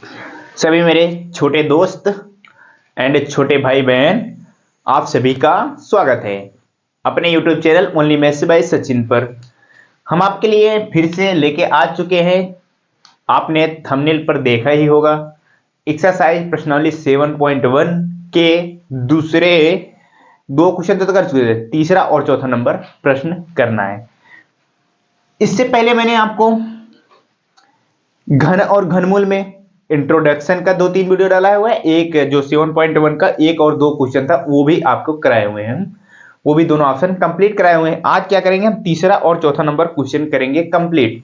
सभी मेरे छोटे दोस्त एंड छोटे भाई बहन, आप सभी का स्वागत है अपने YouTube channel only maths by Sachin पर। हम आपके लिए फिर से लेके आ चुके हैं। आपने थंबनेल पर देखा ही होगा, एक्सरसाइज प्रश्नावली 7.1 के दूसरे दो क्वेश्चन तो कर चुके थे, तीसरा और चौथा नंबर प्रश्न करना है। इससे पहले मैंने आपको घन और घनमूल में इंट्रोडक्शन का 2-3 वीडियो डाला हुआ है। एक जो 7.1 का एक और दो क्वेश्चन था वो भी आपको कराए हुए हैं, वो भी दोनों ऑप्शन कंप्लीट कराए हुए हैं। आज क्या करेंगे, हम तीसरा और चौथा नंबर क्वेश्चन करेंगे कंप्लीट।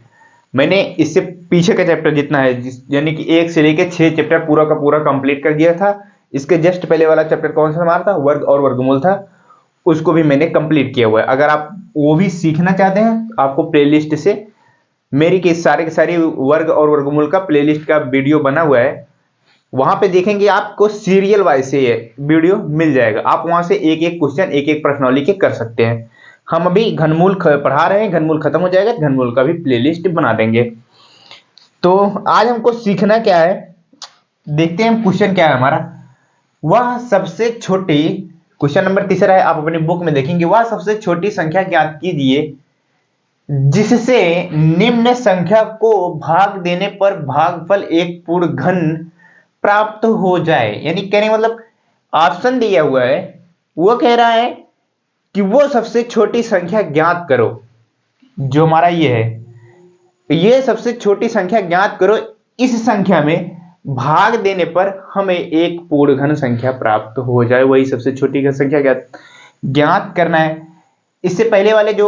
मैंने इससे पीछे का चैप्टर जितना है, यानी कि 1 से लेकर 6 चैप्टर पूरा का पूरा कंप्लीट कर दिया था। इसके जस्ट पहले वाला चैप्टर कौन सा हमारा था, वर्ग और वर्गमूल था, उसको भी मैंने कंप्लीट किया हुआ है। अगर आप वो भी सीखना चाहते हैं, आपको प्लेलिस्ट से मेरी के सारी वर्ग और वर्गमूल का प्लेलिस्ट का वीडियो बना हुआ है, वहां पे देखेंगे आपको सीरियल वाइज से ये वीडियो मिल जाएगा। आप वहां से एक एक क्वेश्चन एक एक प्रश्नावली के कर सकते हैं। हम अभी घनमूल पढ़ा रहे हैं, घनमूल खत्म हो जाएगा तो घनमूल का भी प्लेलिस्ट बना देंगे। तो आज हमको सीखना क्या है, देखते हैं क्वेश्चन क्या है हमारा। वह सबसे छोटी, क्वेश्चन नंबर तीसरा है, आप अपनी बुक में देखेंगे, वह सबसे छोटी संख्या ज्ञात कीजिए जिससे निम्न संख्या को भाग देने पर भागफल एक पूर्ण घन प्राप्त हो जाए। यानी कहने मतलब ऑप्शन दिया हुआ है, वो कह रहा है कि वो सबसे छोटी संख्या ज्ञात करो। जो हमारा ये है, ये सबसे छोटी संख्या ज्ञात करो, इस संख्या में भाग देने पर हमें एक पूर्ण घन संख्या प्राप्त हो जाए। वही सबसे छोटी घन संख्या ज्ञात करना है। इससे पहले वाले जो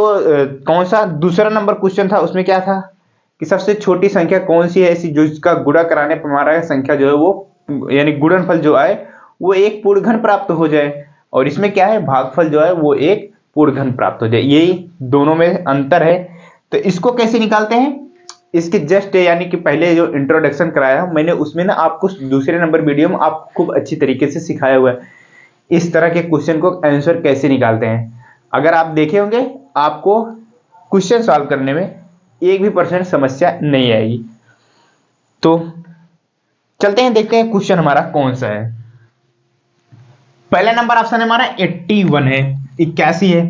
कौन सा दूसरा नंबर क्वेश्चन था, उसमें क्या था कि सबसे छोटी संख्या कौन सी है ऐसी जो इसका गुणा कराने पर हमारा संख्या जो है वो, यानी गुणनफल जो आए वो एक पूर्ण घन प्राप्त हो जाए। और इसमें क्या है, भागफल जो है वो एक पूर्ण घन प्राप्त हो जाए। यही दोनों में अंतर है। तो इसको कैसे निकालते हैं, इसके जस्ट यानी कि पहले जो इंट्रोडक्शन कराया मैंने, उसमें ना आपको दूसरे नंबर वीडियो में आप खूब अच्छी तरीके से सिखाया हुआ है इस तरह के क्वेश्चन को आंसर कैसे निकालते हैं। अगर आप देखे होंगे, आपको क्वेश्चन सॉल्व करने में 1% समस्या नहीं आएगी। तो चलते हैं, देखते हैं क्वेश्चन हमारा कौन सा है। पहला नंबर ऑप्शन हमारा 81 है, 81 है।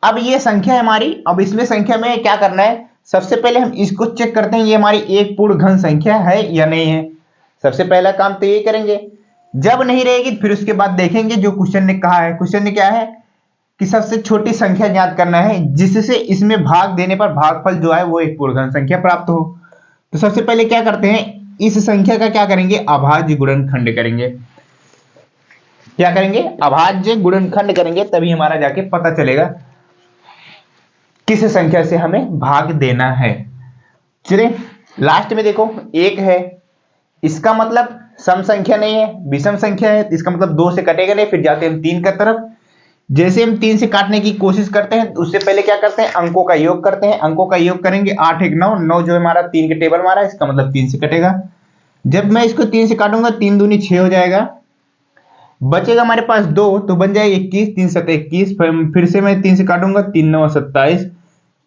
अब ये संख्या है हमारी, अब इसमें संख्या में क्या करना है, सबसे पहले हम इसको चेक करते हैं ये हमारी एक पूर्ण घन संख्या है या नहीं है। सबसे पहला काम तो ये करेंगे, जब नहीं रहेगी फिर उसके बाद देखेंगे जो क्वेश्चन ने कहा है। क्वेश्चन ने क्या है कि सबसे छोटी संख्या ज्ञात करना है जिससे इसमें भाग देने पर भागफल जो है वो एक पूर्ण घन संख्या प्राप्त हो। तो सबसे पहले क्या करते हैं, इस संख्या का क्या करेंगे, अभाज्य गुणनखंड करेंगे। क्या करेंगे, अभाज्य गुणनखंड करेंगे, तभी हमारा जाके पता चलेगा किस संख्या से हमें भाग देना है। चलिए लास्ट में देखो, एक है, इसका मतलब सम संख्या नहीं है, विषम संख्या है, इसका मतलब 2 से कटेगा नहीं। फिर जाते हैं 3 का तरफ, जैसे हम 3 से काटने की कोशिश करते हैं उससे पहले क्या करते हैं, अंकों का योग करते हैं। अंकों का योग करेंगे, 8 1 9, 9 जो है हमारा 3 के टेबल मारा, इसका मतलब 3 से कटेगा। जब मैं इसको 3 से काटूंगा 3 दूनी 6 हो जाएगा, बचेगा हमारे पास 2, तो बन जाएगा 21, 3 7 21। फिर से मैं 3 से काटूंगा 3 9 27,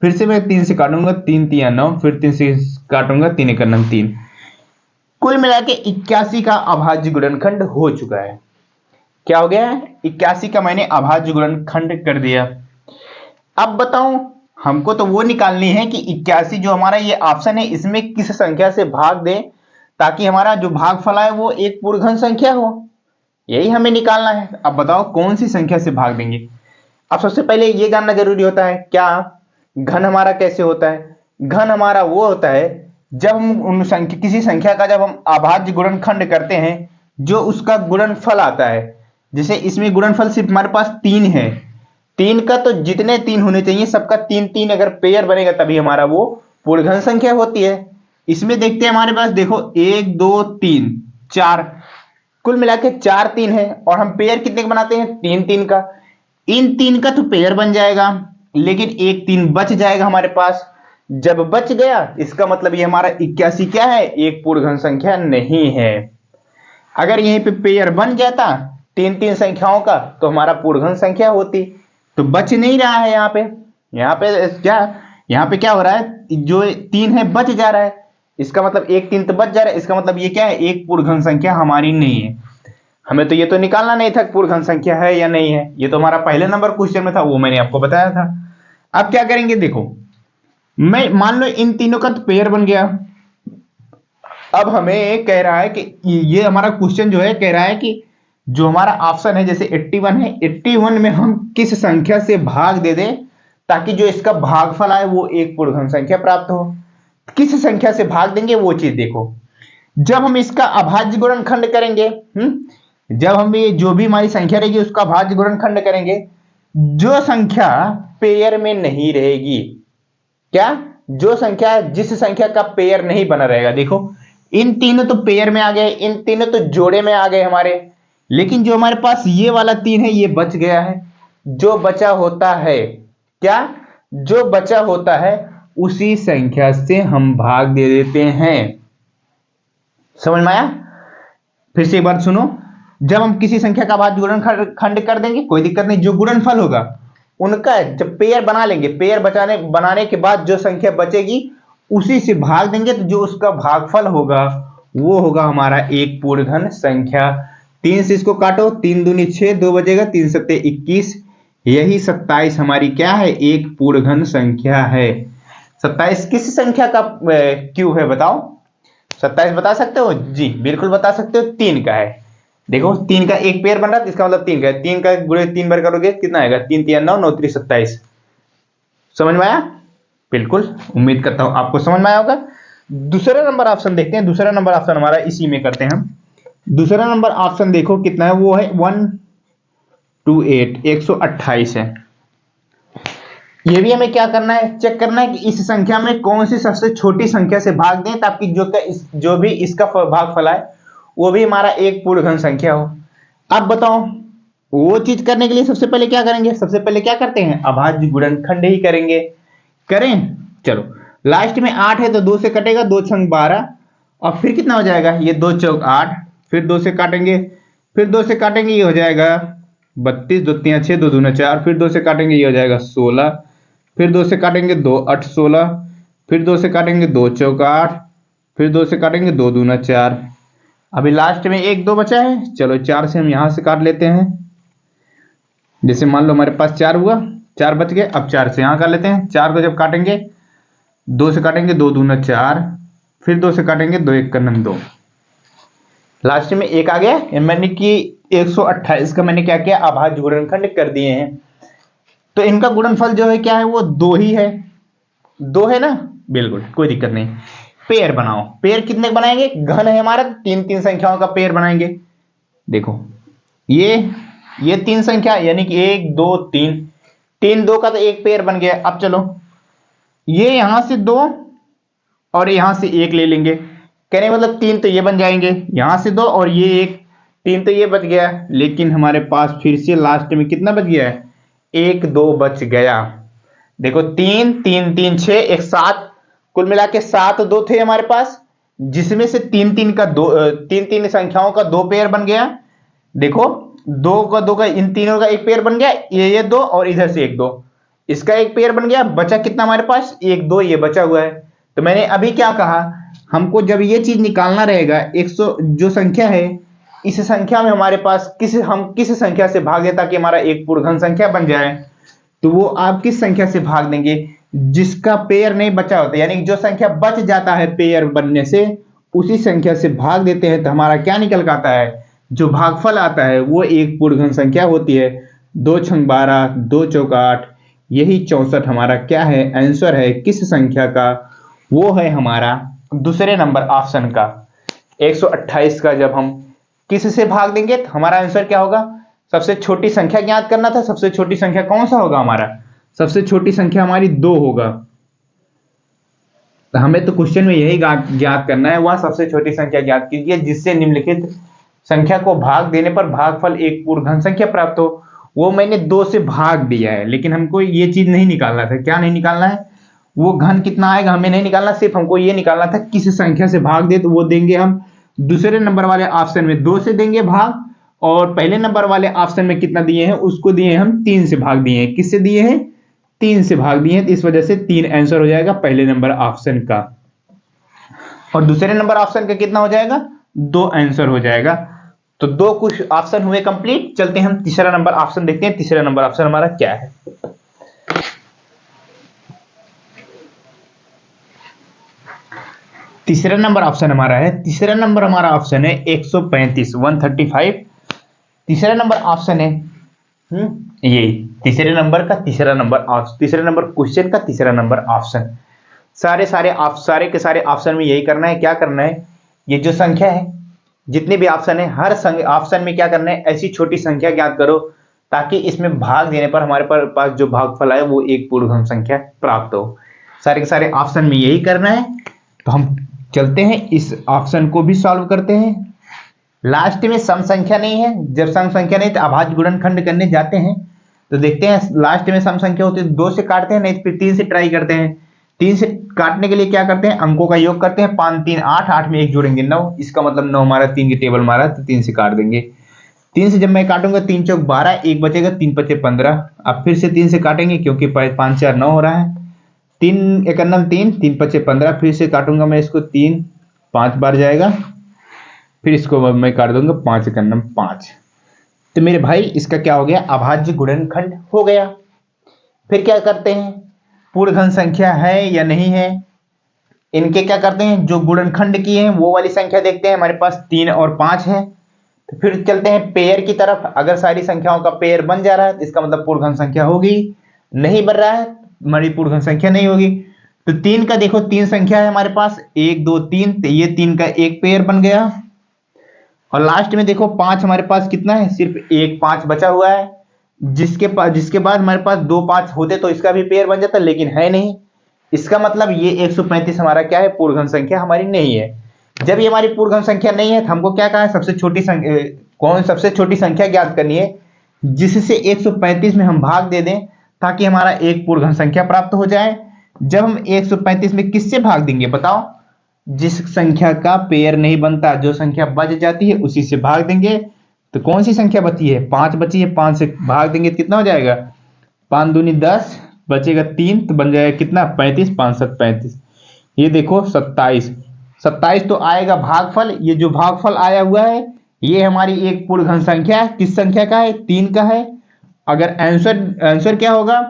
फिर से मैं 3 से काटूंगा 3 3 9, फिर 3 से काटूंगा 3 1 9 3। कुल मिला के 81 का अभाज्य गुणनखंड हो चुका है। क्या हो गया है, 81 का मैंने अभाज्य गुणनखंड कर दिया। अब बताओ, हमको तो वो निकालनी है कि 81 जो हमारा ये ऑप्शन है इसमें किस संख्या से भाग दे ताकि हमारा जो भागफल आए वो एक पूर्ण घन संख्या हो, यही हमें निकालना है। अब बताओ कौन सी संख्या से भाग देंगे। अब सबसे पहले ये जानना जरूरी होता है, क्या घन हमारा कैसे होता है। घन हमारा वो होता है जब हम किसी संख्या का जब हम अभाज्य गुणनखंड करते हैं, जो उसका गुणनफल आता है। जैसे इसमें गुणनफल सिर्फ हमारे पास 3 है, 3 का तो जितने 3 होने चाहिए सबका 3 3 अगर पेयर बनेगा तभी हमारा वो पूर्ण घन संख्या होती है। इसमें देखते हैं हमारे पास देखो 1 2 3 4, कुल मिला के 4 3 है, और हम पेयर कितने का बनाते हैं, 3 3 का। इन 3 का तो पेयर बन जाएगा, लेकिन एक 3 बच जाएगा हमारे पास। जब बच गया इसका मतलब ये हमारा 81 क्या है, एक पूर्ण घन संख्या नहीं है। अगर यहीं पे पेयर बन जाता 3 3 संख्याओं का तो हमारा पूर्ण घन संख्या होती। तो बच नहीं रहा है यहाँ पे क्या, यहाँ पे क्या हो रहा है, जो 3 है बच जा रहा है। इसका मतलब 1 3 तो बच जा रहा है, इसका मतलब ये क्या है, एक पूर्ण घन संख्या हमारी नहीं है। हमें तो ये तो निकालना नहीं था पूर्ण घन संख्या है या नहीं है, ये तो हमारा पहले नंबर क्वेश्चन में था, वो मैंने आपको बताया था। अब क्या करेंगे, देखो मैं मान लो इन तीनों का तो पेयर बन गया। अब हमें कह रहा है कि ये हमारा क्वेश्चन जो है कह रहा है कि जो हमारा ऑप्शन है जैसे 81 है, 81 में हम किस संख्या से भाग दे दें ताकि जो इसका भागफल आए वो एक पूर्ण घन संख्या प्राप्त हो। किस संख्या से भाग देंगे वो चीज देखो। जब हम इसका अभाज्य गुणनखंड करेंगे, जब हम ये जो भी हमारी संख्या रहेगी उसका अभाज्य गुणनखंड करेंगे, जो संख्या पेयर में नहीं रहेगी, क्या, जो संख्या जिस संख्या का पेयर नहीं बना रहेगा, देखो इन तीनों तो पेयर में आ गए, इन तीनों तो जोड़े में आ गए हमारे, लेकिन जो हमारे पास ये वाला 3 है ये बच गया है। जो बचा होता है, क्या, जो बचा होता है उसी संख्या से हम भाग दे देते हैं। समझ में आया? फिर से एक बार सुनो, जब हम किसी संख्या का भाज्य गुणनखंड कर देंगे कोई दिक्कत नहीं, जो गुणनफल होगा उनका जब पेयर बना लेंगे, पेयर बनाने के बाद जो संख्या बचेगी उसी से भाग देंगे, तो जो उसका भागफल होगा वो होगा हमारा एक पूर्ण घन संख्या। 3 से इसको काटो, 3 दूनी 6, 2 बचेगा, 3 सत्ते 21, यही 27 हमारी क्या है, एक पूर्ण घन संख्या है। 27 किस संख्या का क्यूब है बताओ? 27 बता सकते हो? जी बिल्कुल बता सकते हो, 3 का है। देखो 3 का एक पेयर बन रहा है, इसका मतलब 3 का है, 3 का गुणे 3 बार करोगे कितना आएगा, 3 3 9, 9 3 27। समझ में आया? बिल्कुल, उम्मीद करता हूं आपको समझ में आया होगा। दूसरा नंबर ऑप्शन देखते हैं, दूसरा नंबर ऑप्शन हमारा इसी में करते हैं हम। दूसरा नंबर ऑप्शन देखो कितना है, वो है 128, 128 है। ये भी हमें क्या करना है, चेक करना है कि इस संख्या में कौन सी सबसे छोटी संख्या से भाग दें ताकि जो भी इसका भागफल आए वो भी हमारा एक पूर्ण घन संख्या हो। अब बताओ वो चीज करने के लिए सबसे पहले क्या करेंगे, सबसे पहले क्या करते हैं, अभाज्य गुणनखंड ही करेंगे। करें, चलो लास्ट में 8 है तो 2 से कटेगा, 2 छंग 12, और फिर कितना हो जाएगा, ये 2 चौक 8, फिर 2 से काटेंगे, फिर 2 से काटेंगे, ये हो जाएगा 32, 2 3 6, 2 दूना 4, फिर 2 से काटेंगे ये हो जाएगा 16, फिर 2 से काटेंगे 2 8 16, फिर 2 से काटेंगे 2 चौक 8, फिर 2 से काटेंगे 2 दूना 4। अभी लास्ट में 1 2 बचा है, चलो 4 से हम यहां से काट लेते हैं। जैसे मान लो हमारे पास 4 हुआ, 4 बच गए, अब 4 से यहां कर लेते हैं। 4 को जब काटेंगे 2 से काटेंगे 2 दूना 4, फिर 2 से काटेंगे 2 1 नम 2, लास्ट में 1 आ गया। मैंने कि 128 का मैंने क्या किया, अभाज्य गुणनखंड कर दिए हैं। तो इनका गुणनफल जो है क्या है, वो 2 ही है, 2 है ना, बिल्कुल कोई दिक्कत नहीं। पेयर बनाओ, पेयर कितने बनाएंगे, घन है हमारा, 3 3 संख्याओं का पेयर बनाएंगे। देखो ये 3 संख्या यानी कि 1 2 3, 3 2 का तो एक पेयर बन गया। अब चलो ये यहां से 2 और यहां से 1 ले लेंगे, कहने मतलब 3 तो ये बन जाएंगे, यहां से 2 और ये 1, 3 तो ये बच गया, लेकिन हमारे पास फिर से लास्ट में कितना बच गया है, 1 2 बच गया। देखो 3 3 3 6 1 7, कुल मिला के 7 2 थे हमारे पास, जिसमें से 3 3 का 2 3 3 संख्याओं का 2 पेयर बन गया। देखो 2 का 2 का इन तीनों का एक पेयर बन गया, ये 2 और इधर से 1 2, इसका एक पेयर बन गया, बचा कितना हमारे पास, 1 2 ये बचा हुआ है। तो मैंने अभी क्या कहा, हमको जब ये चीज निकालना रहेगा 100 जो संख्या है, इस संख्या में हमारे पास हम किस संख्या से भाग दें ताकि हमारा एक पूर्ण घन संख्या बन जाए, तो वो आप किस संख्या से भाग देंगे, जिसका पेयर नहीं बचा होता, यानी जो संख्या बच जाता है पेयर बनने से उसी संख्या से भाग देते हैं, तो हमारा क्या निकल आता है, जो भागफल आता है वो एक पूर्ण घन संख्या होती है। 2 छंग 12, 2 चौक 8, यही 64 हमारा क्या है, आंसर है किस संख्या का, वो है हमारा दूसरे नंबर ऑप्शन का 128 का। जब हम किस से भाग देंगे तो हमारा आंसर क्या होगा, सबसे छोटी संख्या ज्ञात करना था, सबसे छोटी संख्या कौन सा होगा हमारा, सबसे छोटी संख्या हमारी 2 होगा। तो हमें तो क्वेश्चन में यही ज्ञात करना है, वह सबसे छोटी संख्या ज्ञात कीजिए जिससे निम्नलिखित संख्या को भाग देने पर भागफल एक पूर्ण घन संख्या प्राप्त हो। वो मैंने 2 से भाग दिया है, लेकिन हमको ये चीज नहीं निकालना था, क्या नहीं निकालना है, वो घन कितना आएगा हमें नहीं निकालना, सिर्फ हमको ये निकालना था किस संख्या से भाग दे, तो वो देंगे हम दूसरे नंबर वाले ऑप्शन में 2 से देंगे भाग, और पहले नंबर वाले ऑप्शन में कितना दिए हैं, उसको दिए हम 3 से भाग दिए हैं। किससे दिए हैं, 3 से भाग दिए हैं, तो इस वजह से 3 आंसर हो जाएगा पहले नंबर ऑप्शन का। और दूसरे नंबर ऑप्शन का कितना हो जाएगा, 2 आंसर हो जाएगा। तो 2 कुछ ऑप्शन हुए कंप्लीट। चलते हैं हम तीसरा नंबर ऑप्शन देखते हैं, तीसरा नंबर ऑप्शन हमारा क्या है। तीसरा नंबर ऑप्शन हमारा है, तीसरा नंबर हमारा ऑप्शन है 135, 135 तीसरा नंबर ऑप्शन है। ये तीसरे नंबर का तीसरा नंबर, तीसरे नंबर क्वेश्चन का तीसरा नंबर ऑप्शन। सारे के सारे ऑप्शन में यही करना है। क्या करना है, ये जो संख्या है, जितने भी ऑप्शन है, हर ऑप्शन में क्या करना है, ऐसी छोटी संख्या ज्ञात करो ताकि इसमें भाग देने पर हमारे पास जो भागफल आए वो एक पूर्णघन संख्या प्राप्त हो। सारे के सारे ऑप्शन में यही करना है। तो हम चलते हैं इस ऑप्शन को भी सॉल्व करते हैं। लास्ट में सम संख्या नहीं है, जब सम संख्या नहीं तो अभाज्य गुणनखंड करने जाते हैं तो देखते हैं लास्ट में सम संख्या होती है 2 से काटते हैं, नहीं तो फिर 3 से ट्राई करते हैं। 3 से काटने के लिए क्या करते हैं, अंकों का योग करते हैं, 5 3 8, 8 में 1 जोड़ेंगे 9, इसका मतलब 9 हमारा 3 की टेबल मारा तो 3 से काट देंगे। 3 से जब मैं काटूंगा 3 चौक 12, 1 बचेगा, 3 पचे 15। अब फिर से 3 से काटेंगे क्योंकि 5 4 9 हो रहा है, 3 एकन्नम 3, 3 पचे 15। फिर से काटूंगा मैं इसको, 3 5 बार जाएगा, फिर इसको मैं काट दूंगा 5 एकन्नम 5। तो मेरे भाई इसका क्या हो गया, अभाज्य गुणनखंड हो गया। फिर क्या करते हैं, पूर्णघन संख्या है या नहीं है, इनके क्या करते हैं, जो गुणनखंड की है वो वाली संख्या देखते हैं। हमारे पास 3 और 5 है, तो फिर चलते हैं पेयर की तरफ। अगर सारी संख्याओं का पेयर बन जा रहा है तो इसका मतलब पूर्णघन संख्या होगी, नहीं बन रहा है हमारी पूर्णघन संख्या नहीं होगी। तो 3 का देखो, 3 संख्या है हमारे पास, 1 2 3, तो ये 3 का एक पेयर बन गया। और लास्ट में देखो 5 हमारे पास कितना है, सिर्फ एक 5 बचा हुआ है, जिसके बाद हमारे पास 2 5 होते तो इसका भी पेयर बन जाता, लेकिन है नहीं। इसका मतलब ये 135 हमारा क्या है, पूर्णघन संख्या हमारी नहीं है। जब ये हमारी पूर्णघन संख्या नहीं है तो हमको क्या कहा है, सबसे छोटी संख्या ज्ञात करनी है जिससे 135 में हम भाग दे दें ताकि हमारा एक पूर्णघन संख्या प्राप्त हो जाए। जब हम 135 में किससे भाग देंगे बताओ, जिस संख्या का पेयर नहीं बनता, जो संख्या बच जाती है उसी से भाग देंगे। तो कौन सी संख्या बची है, 5 बची है, 5 से भाग देंगे तो कितना हो जाएगा, 5 दूनी 10, बचेगा 3, तो बन जाएगा कितना, 35, 5 7 35। ये देखो 27 तो आएगा भागफल। ये जो भागफल आया हुआ है ये हमारी एक पूर्णघन संख्या है, किस संख्या का है, 3 का है। अगर आंसर क्या होगा,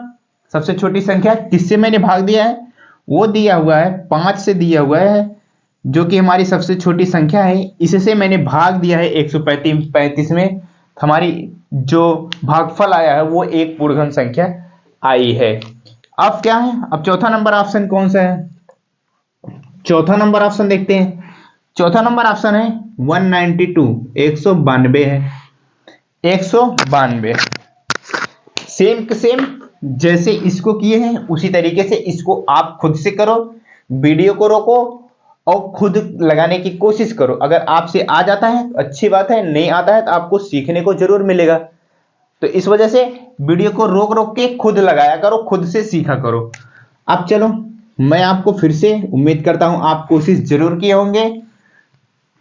सबसे छोटी संख्या किससे मैंने भाग दिया है, वो दिया हुआ है 5 से दिया हुआ है, जो कि हमारी सबसे छोटी संख्या है, इससे मैंने भाग दिया है 135 में। हमारी जो भागफल आया है वो एक पूर्णघन संख्या आई है। अब क्या है, अब चौथा नंबर ऑप्शन कौन सा है, चौथा नंबर ऑप्शन देखते हैं। चौथा नंबर ऑप्शन है 192, 192 है, 192। सेम के सेम जैसे इसको किए हैं उसी तरीके से इसको आप खुद से करो, वीडियो को रोको और खुद लगाने की कोशिश करो। अगर आपसे आ जाता है तो अच्छी बात है, नहीं आता है तो आपको सीखने को जरूर मिलेगा। तो इस वजह से वीडियो को रोक रोक के खुद लगाया करो, खुद से सीखा करो। अब चलो मैं आपको फिर से, उम्मीद करता हूं आप कोशिश जरूर किए होंगे।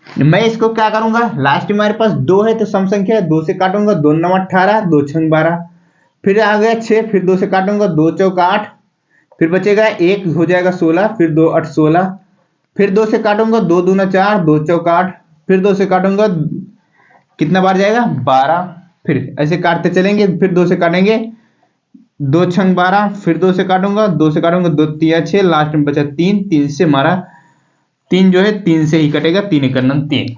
मैं इसको क्या करूंगा, लास्ट में हमारे पास 2 है तो सम संख्या है, 2 से काटूंगा, 2 9 18, 2 6 12, फिर आ गया 6, फिर 2 से काटूंगा, 2 चौक 8, फिर बचेगा 1 हो जाएगा 16, फिर 2 8 16, फिर 2 से काटूंगा, 2 दूना 4, 2 चौक 8, फिर 2 से काटूंगा, कितना बार जाएगा 12, फिर ऐसे काटते चलेंगे, फिर 2 से काटेंगे, 2 छंग 12, फिर 2 से काटूंगा, 2 से काटूंगा, 2 3 6, लास्ट में बचा 3, 3 से हमारा 3 जो है 3 से ही कटेगा, 3 एकन्नम 3।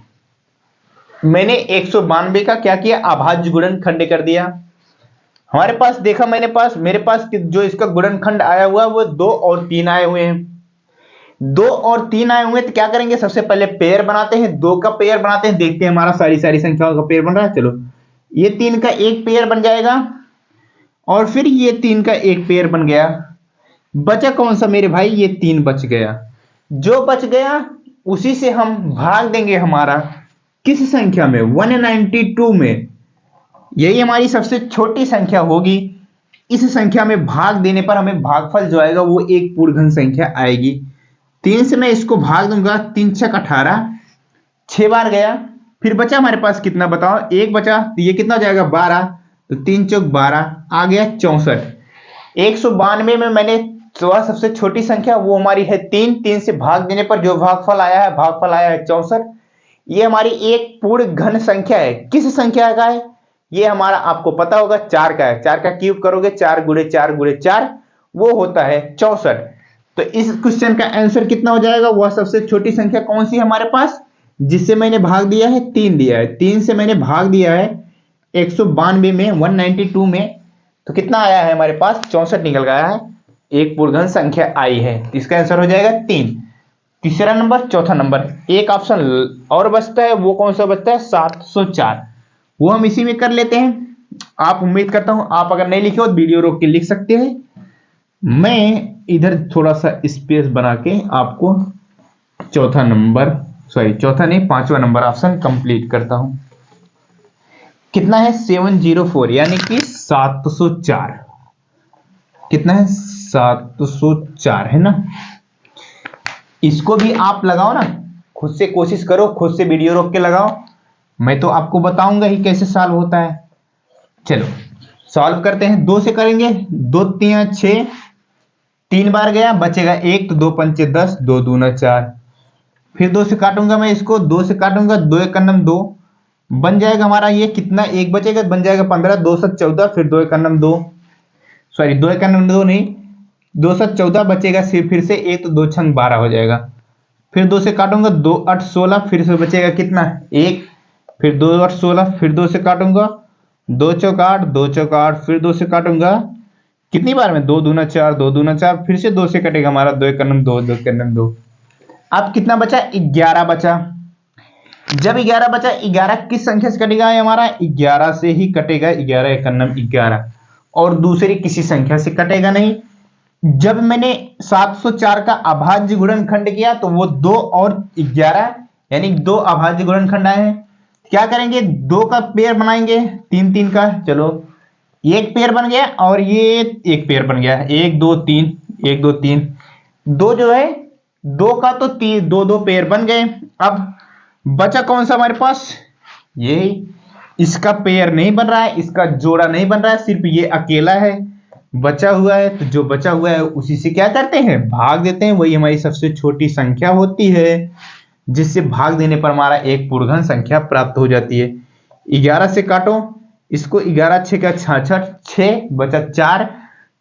मैंने 192 का क्या किया, अभाज्य गुणनखंड कर दिया। हमारे पास देखा मेरे पास जो इसका गुणनखंड आया हुआ है वो 2 और 3 आए हुए हैं। 2 और 3 आए हुए हैं तो क्या करेंगे, सबसे पहले पेयर बनाते हैं, 2 का पेयर बनाते हैं, देखते हैं हमारा सारी संख्याओं का पेयर बन रहा है। चलो ये 3 का एक पेयर बन जाएगा और फिर ये 3 का एक पेयर बन गया। बचा कौन सा मेरे भाई, ये 3 बच गया। जो बच गया उसी से हम भाग देंगे हमारा किस संख्या में, 192 में। यही हमारी सबसे छोटी संख्या होगी। इस संख्या में भाग देने पर हमें भागफल जो आएगा वो एक पूर्णघन संख्या आएगी। 3 से मैं इसको भाग दूंगा, 3 छक 18, 6 बार गया, फिर बचा हमारे पास कितना बताओ, 1 बचा, तो ये कितना हो जाएगा 12, तो 3 चौक 12, आ गया 64। 192 में मैंने तो वह सबसे छोटी संख्या वो हमारी है 3। 3 से भाग देने पर जो भागफल आया है, भागफल आया है 64। ये हमारी एक पूर्ण घन संख्या है। किस संख्या का है? ये हमारा आपको पता होगा 4 का है। 4 का क्यूब करोगे 4 गुणे 4 गुणे 4, वो होता है 64। तो इस क्वेश्चन का आंसर कितना हो जाएगा? वह सबसे छोटी संख्या कौन सी है हमारे पास, जिससे मैंने भाग दिया है 3 दिया है। 3 से मैंने भाग दिया है 192 में, 192 में, तो कितना आया है हमारे पास? 64 निकल गया है, एक पूर्णघन संख्या आई है। इसका आंसर हो जाएगा 3। तीसरा नंबर, चौथा नंबर, एक ऑप्शन और बचता है। वो कौन सा बचता है? 704। वो हम इसी में कर लेते हैं। आप, उम्मीद करता हूं आप अगर नहीं लिखे हो तो वीडियो रोक के लिख सकते हैं। मैं इधर थोड़ा सा स्पेस बना के आपको चौथा नंबर, सॉरी चौथा नहीं, पांचवा नंबर ऑप्शन कंप्लीट करता हूं। कितना है? 704, यानी कि 704। कितना है? 704 है ना। इसको भी आप लगाओ ना, खुद से कोशिश करो, खुद से वीडियो रोक के लगाओ। मैं तो आपको बताऊंगा ही कैसे सॉल्व होता है। चलो सॉल्व करते हैं। 2 से करेंगे, 2 3 6, 3 बार गया, बचेगा 1, तो 2 पंचे 10, 2 दूना 4। फिर 2 से काटूंगा मैं इसको, 2 से काटूंगा, 2 एक 2, बन जाएगा हमारा ये कितना, 1 बचेगा, बन जाएगा 15, 2 7 14, फिर 2 एक 2, सॉरी 2 एक 2 नहीं, 2 7 14 बचेगा, फिर से 1, तो 2 6 12 हो जाएगा। फिर 2 से काटूंगा, 2 8 16, फिर से बचेगा कितना, 1, फिर 2 8 16, फिर 2 से काटूंगा, 2 चौक 8, 2 चौक 8, फिर 2 से काटूंगा, कितनी बार में, 2 दूना 4, 2 दूना 4, फिर से 2 से कटेगा हमारा, 2 एक 2, 2 एक 2। अब कितना बचा? 11 बचा। जब 11 बचा, 11 किस संख्या से कटेगा? हमारा 11 से ही कटेगा, 11 एक 11, और दूसरी किसी संख्या से कटेगा नहीं। जब मैंने 704 का अभाज्य गुणनखंड किया तो वो 2 और 11, यानी 2 अभाज्य गुणनखंड आए हैं। क्या करेंगे? 2 का पेयर बनाएंगे, 3 3 का, चलो एक पेयर बन गया और ये एक पेयर बन गया, 1 2 3, 1 2 3, 2 जो है 2 का तो 3, 2 2 पेयर बन गए। अब बचा कौन सा हमारे पास? ये, इसका पेयर नहीं बन रहा है, इसका जोड़ा नहीं बन रहा है, सिर्फ ये अकेला है बचा हुआ है। तो जो बचा हुआ है उसी से क्या करते हैं? भाग देते हैं। वही हमारी सबसे छोटी संख्या होती है, जिससे भाग देने पर हमारा एक पूर्णघन संख्या प्राप्त हो जाती है। 11 से काटो इसको, 11 6 का 66, 6 बचा 4,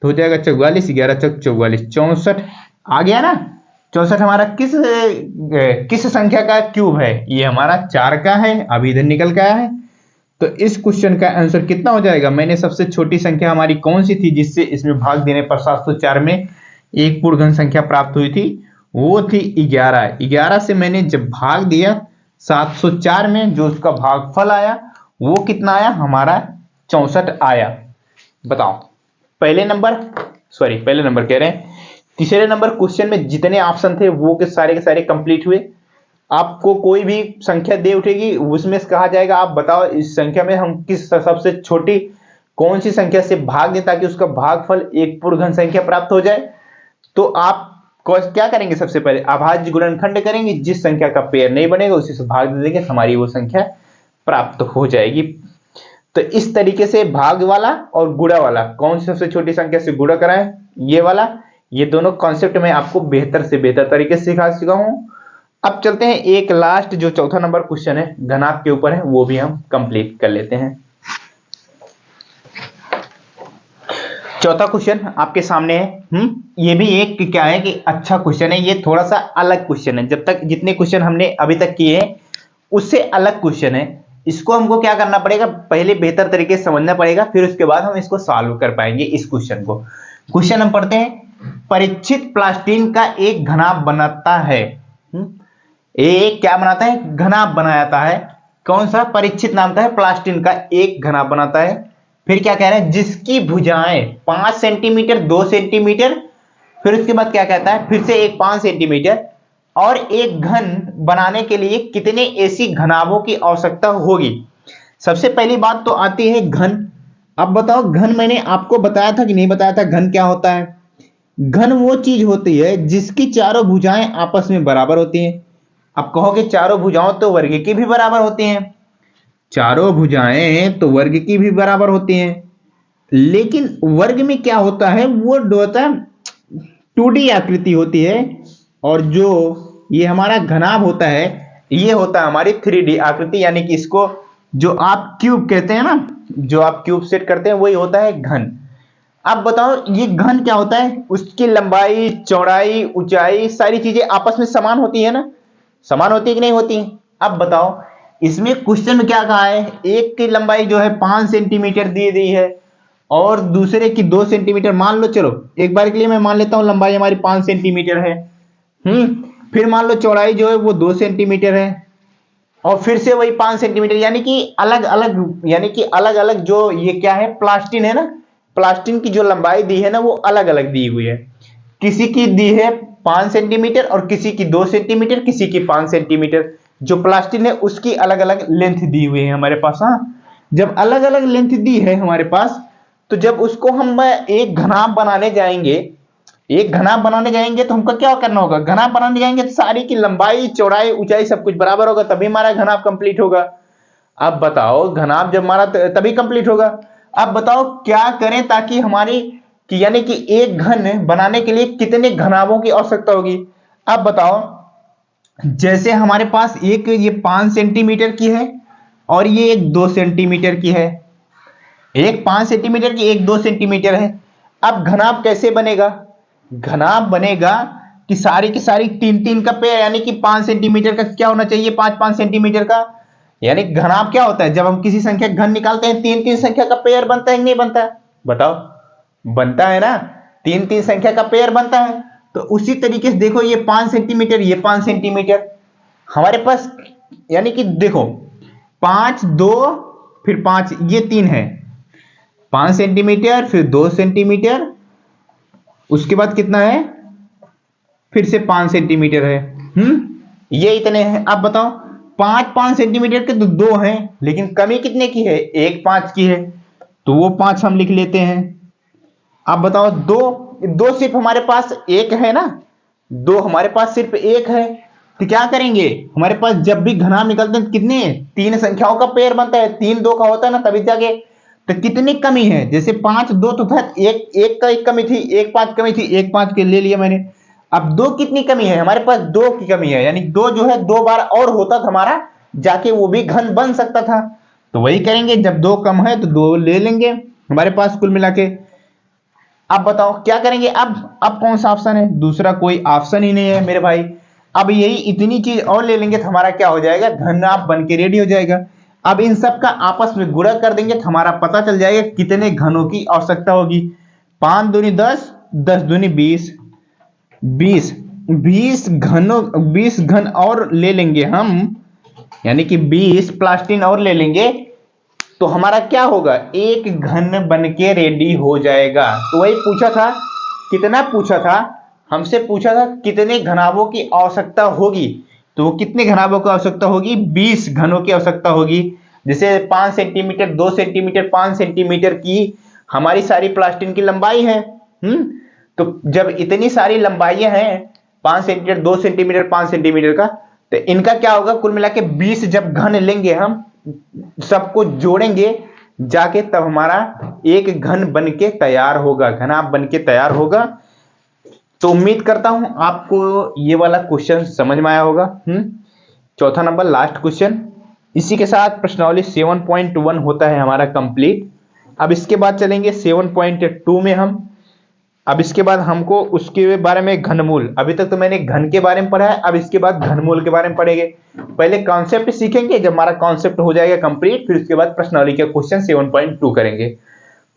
तो हो जाएगा 44, 11 चौक 44, 64 आ गया ना। 64 हमारा किस संख्या का क्यूब है? ये हमारा 4 का है, अभी इधर निकल के आया है। तो इस क्वेश्चन का आंसर कितना हो जाएगा? मैंने सबसे छोटी संख्या हमारी कौन सी थी जिससे इसमें भाग देने पर 704 में एक पूर्णघन संख्या प्राप्त हुई थी? वो थी 11। 11 से मैंने जब भाग दिया 704 में, जो उसका भागफल आया वो कितना आया? हमारा 64 आया। बताओ, पहले नंबर कह रहे हैं, तीसरे नंबर क्वेश्चन में जितने ऑप्शन थे वो के सारे कंप्लीट हुए। आपको कोई भी संख्या दे उठेगी, उसमें से कहा जाएगा आप बताओ इस संख्या में हम किस सबसे छोटी कौन सी संख्या से भाग दें ताकि उसका भागफल एक पूर्णघन संख्या प्राप्त हो जाए। तो आप क्या करेंगे? सबसे पहले अभाज्य गुणनखंड करेंगे, जिस संख्या का पेयर नहीं बनेगा उसी से भाग दे देंगे, हमारी वो संख्या प्राप्त हो जाएगी। तो इस तरीके से भाग वाला और गुणा वाला, कौन सी सबसे छोटी संख्या से गुणा कराएं, ये वाला, ये दोनों कॉन्सेप्ट मैं आपको बेहतर से बेहतर तरीके से सिखा चुका हूं। अब चलते हैं एक लास्ट जो चौथा नंबर क्वेश्चन है घनाभ के ऊपर है, वो भी हम कंप्लीट कर लेते हैं। चौथा क्वेश्चन आपके सामने है। ये भी एक क्या है कि अच्छा क्वेश्चन है, ये थोड़ा सा अलग क्वेश्चन है। जब तक जितने क्वेश्चन हमने अभी तक किए हैं उससे अलग क्वेश्चन है। इसको हमको क्या करना पड़ेगा? पहले बेहतर तरीके से समझना पड़ेगा, फिर उसके बाद हम इसको सॉल्व कर पाएंगे इस क्वेश्चन को। क्वेश्चन हम पढ़ते हैं, परीक्षित प्लास्टिन का एक घनाभ बनाता है। एक क्या बनाता है? घनाभ बनाता है। कौन सा? परीक्षित नाम का है, प्लास्टिन का एक घनाभ बनाता है। फिर क्या कह रहे हैं? जिसकी भुजाएं 5 सेंटीमीटर, 2 सेंटीमीटर, फिर उसके बाद क्या कहता है? फिर से एक 5 सेंटीमीटर, और एक घन बनाने के लिए कितने ऐसी घनाभों की आवश्यकता होगी? सबसे पहली बात तो आती है घन। अब बताओ घन मैंने आपको बताया था कि नहीं बताया था? घन क्या होता है? घन वो चीज होती है जिसकी चारों भुजाएं आपस में बराबर होती हैं। अब कहोगे चारों भुजाओं तो वर्ग की भी बराबर होती हैं, चारों भुजाएं तो वर्ग की भी बराबर होती हैं, लेकिन वर्ग में क्या होता है? वो होता है 2D आकृति होती है, और जो ये हमारा घनाभ होता है ये होता है हमारी 3D आकृति, यानी कि इसको जो आप क्यूब कहते हैं ना, जो आप क्यूब सेट करते हैं वही होता है घन। अब बताओ ये घन क्या होता है, उसकी लंबाई, चौड़ाई, ऊंचाई सारी चीजें आपस में समान होती है ना, समान होती है कि नहीं होती। अब बताओ इसमें क्वेश्चन में क्या कहा है, एक की लंबाई जो है 5 सेंटीमीटर दी गई है और दूसरे की 2 सेंटीमीटर मान लो, चलो एक बार के लिए मैं मान लेता हूं लंबाई हमारी 5 सेंटीमीटर है। फिर मान लो चौड़ाई जो है वो 2 सेंटीमीटर है और फिर से वही 5 सेंटीमीटर, यानी कि अलग अलग, यानी कि अलग अलग जो ये क्या है प्लास्टिन है ना, प्लास्टिन की जो लंबाई दी है ना वो अलग अलग दी हुई है। किसी की दी है 5 सेंटीमीटर और किसी की 2 सेंटीमीटर, किसी की 5 सेंटीमीटर। जो प्लास्टिन है उसकी अलग अलग लेंथ दी हुई है हमारे पास। हाँ, जब अलग अलग लेंथ दी है हमारे पास, तो जब उसको हम एक घनाभ बनाने जाएंगे, एक घनाभ बनाने जाएंगे तो हमको क्या करना होगा, घनाभ बनाने जाएंगे तो सारी की लंबाई, चौड़ाई, ऊंचाई सब कुछ बराबर होगा, तभी हमारा घनाभ कंप्लीट होगा। अब बताओ घनाभ जब हमारा तभी कंप्लीट होगा। अब बताओ क्या करें ताकि हमारी कि यानी कि एक घन बनाने के लिए कितने घनाभों की आवश्यकता होगी। अब बताओ जैसे हमारे पास एक ये 5 सेंटीमीटर की है और ये एक 2 सेंटीमीटर की है, एक 5 सेंटीमीटर की एक 2 सेंटीमीटर है। अब घनाभ कैसे बनेगा, घनाभ बनेगा कि सारी की सारी 3-3 का पेयर, यानी कि 5 सेंटीमीटर का क्या होना चाहिए, 5-5 सेंटीमीटर का। यानी घनाभ क्या होता है, जब हम किसी संख्या घन निकालते हैं 3-3 संख्या का पेयर बनता है कि नहीं बनता है, बताओ बनता है ना, 3-3 संख्या का पेयर बनता है। तो उसी तरीके से देखो ये 5 सेंटीमीटर, ये 5 सेंटीमीटर हमारे पास, यानी कि देखो 5 2 फिर 5 ये 3 है, 5 सेंटीमीटर फिर 2 सेंटीमीटर, उसके बाद कितना है, फिर से 5 सेंटीमीटर है। ये इतने हैं। अब बताओ 5-5 सेंटीमीटर के तो 2 हैं, लेकिन कमी कितने की है, 1-5 की है, तो वो 5 हम लिख लेते हैं। अब बताओ 2 सिर्फ हमारे पास एक है ना, 2 हमारे पास सिर्फ एक है, तो क्या करेंगे, हमारे पास जब भी घनाभ निकलते हैं कितने 3 संख्याओं का पेयर बनता है, 3-2 का होता है ना, तभी जाके तो कितनी कमी है, जैसे 5-2 तो था, एक का एक कमी थी, 1-5 कमी थी, 1-5 के ले लिया मैंने। अब 2 कितनी कमी है, हमारे पास 2 की कमी है, यानी 2 जो है 2 बार और होता था हमारा जाके वो भी घन बन सकता था। तो वही करेंगे, जब 2 कम है तो 2 ले लेंगे हमारे पास कुल मिला के। अब बताओ क्या करेंगे, अब कौन सा ऑप्शन है, दूसरा कोई ऑप्शन ही नहीं है मेरे भाई। अब यही इतनी चीज और ले लेंगे तो हमारा क्या हो जाएगा, घनाभ बन के रेडी हो जाएगा। अब इन सब का आपस में गुणा कर देंगे तो हमारा पता चल जाएगा कितने घनों की आवश्यकता होगी। 5 दूनी 10, 10 दूनी 20, 20 घनों, 20 घन और ले लेंगे हम, यानी कि 20 प्लास्टिन और ले लेंगे तो हमारा क्या होगा, एक घन बन के रेडी हो जाएगा। तो वही पूछा था, कितना पूछा था हमसे, पूछा था कितने घनाभों की आवश्यकता होगी, तो कितने घनाभों की आवश्यकता होगी, 20 घनों की आवश्यकता होगी। जैसे 5 सेंटीमीटर, 2 सेंटीमीटर, 5 सेंटीमीटर की हमारी सारी प्लास्टिन की लंबाई है। तो जब इतनी सारी लंबाइयां हैं 5 सेंटीमीटर, 2 सेंटीमीटर, 5 सेंटीमीटर का, तो इनका क्या होगा, कुल मिला के 20 जब घन लेंगे हम, सबको जोड़ेंगे जाके, तब हमारा एक घन बन के तैयार होगा, घनाभ बन के तैयार होगा। तो उम्मीद करता हूं आपको ये वाला क्वेश्चन समझ में आया होगा। चौथा नंबर लास्ट क्वेश्चन, इसी के साथ प्रश्नावली 7.1 होता है हमारा कंप्लीट। अब इसके बाद चलेंगे 7.2 में हम। अब इसके बाद हमको उसके बारे में घनमूल, अभी तक तो मैंने घन के बारे में पढ़ा है, अब इसके बाद घनमूल के बारे में पढ़ेंगे। पहले कॉन्सेप्ट सीखेंगे, जब हमारा कॉन्सेप्ट हो जाएगा कंप्लीट फिर उसके बाद प्रश्नावली का क्वेश्चन 7.2 करेंगे।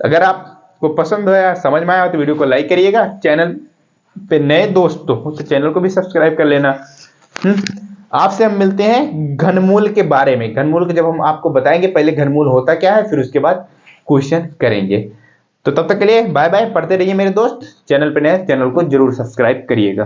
अगर आपको पसंद आया, समझ में आया तो वीडियो को लाइक करिएगा, चैनल पे नए दोस्त हो तो चैनल को भी सब्सक्राइब कर लेना। आपसे हम मिलते हैं घनमूल के बारे में, घनमूल के जब हम आपको बताएंगे, पहले घनमूल होता क्या है फिर उसके बाद क्वेश्चन करेंगे। तो तब तक के लिए बाय बाय, पढ़ते रहिए मेरे दोस्त, चैनल पे नए चैनल को जरूर सब्सक्राइब करिएगा।